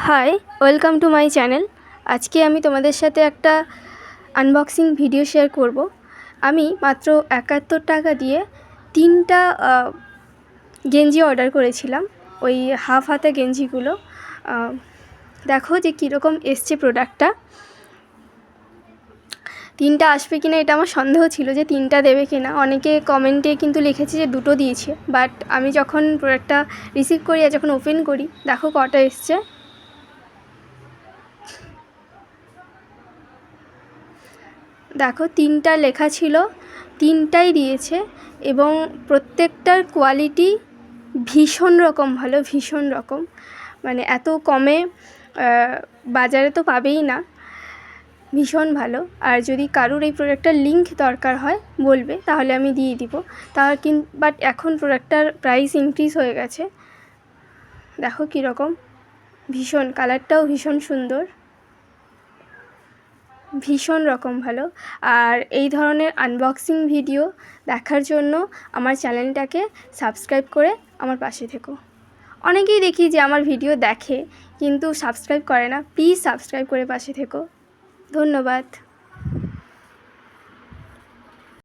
High, welcome to my channel. আজকে আমি তোমাদের সাথে একটা আনবক্সিং ভিডিও শেয়ার করব। আমি মাত্র 71 টাকা দিয়ে 3টা গেঞ্জি অর্ডার করেছিলাম, ওই হাফ হাতা গেঞ্জিগুলো। দেখো যে কীরকম এসছে প্রোডাক্টটা। 3টা আসবে কিনা এটা আমার সন্দেহ ছিল যে 3টা দেবে কিনা। অনেকে কমেন্টে কিন্তু লিখেছে যে 2টো দিয়েছে, বাট আমি যখন প্রোডাক্টটা রিসিভ করি আর যখন ওপেন করি, দেখো কটা এসছে। দেখো 3টা লেখা ছিল, 3টাই দিয়েছে এবং প্রত্যেকটার কোয়ালিটি ভীষণ রকম ভালো, ভীষণ রকম। মানে এত কমে বাজারে তো পাবেই না, ভীষণ ভালো। আর যদি কারুর এই প্রোডাক্টটার লিঙ্ক দরকার হয় বলবে, তাহলে আমি দিয়ে দিব। বাট এখন প্রোডাক্টটার প্রাইস ইনক্রিজ হয়ে গেছে। দেখো কীরকম, ভীষণ কালারটাও ভীষণ সুন্দর, ভীষণ রকম ভালো। আর এই ধরনের আনবক্সিং ভিডিও দেখার জন্য আমার চ্যানেলটাকে সাবস্ক্রাইব করে আমার পাশে থেকো। অনেকেই দেখি যে আমার ভিডিও দেখে কিন্তু সাবস্ক্রাইব করে না, প্লিজ সাবস্ক্রাইব করে পাশে থেকো। ধন্যবাদ।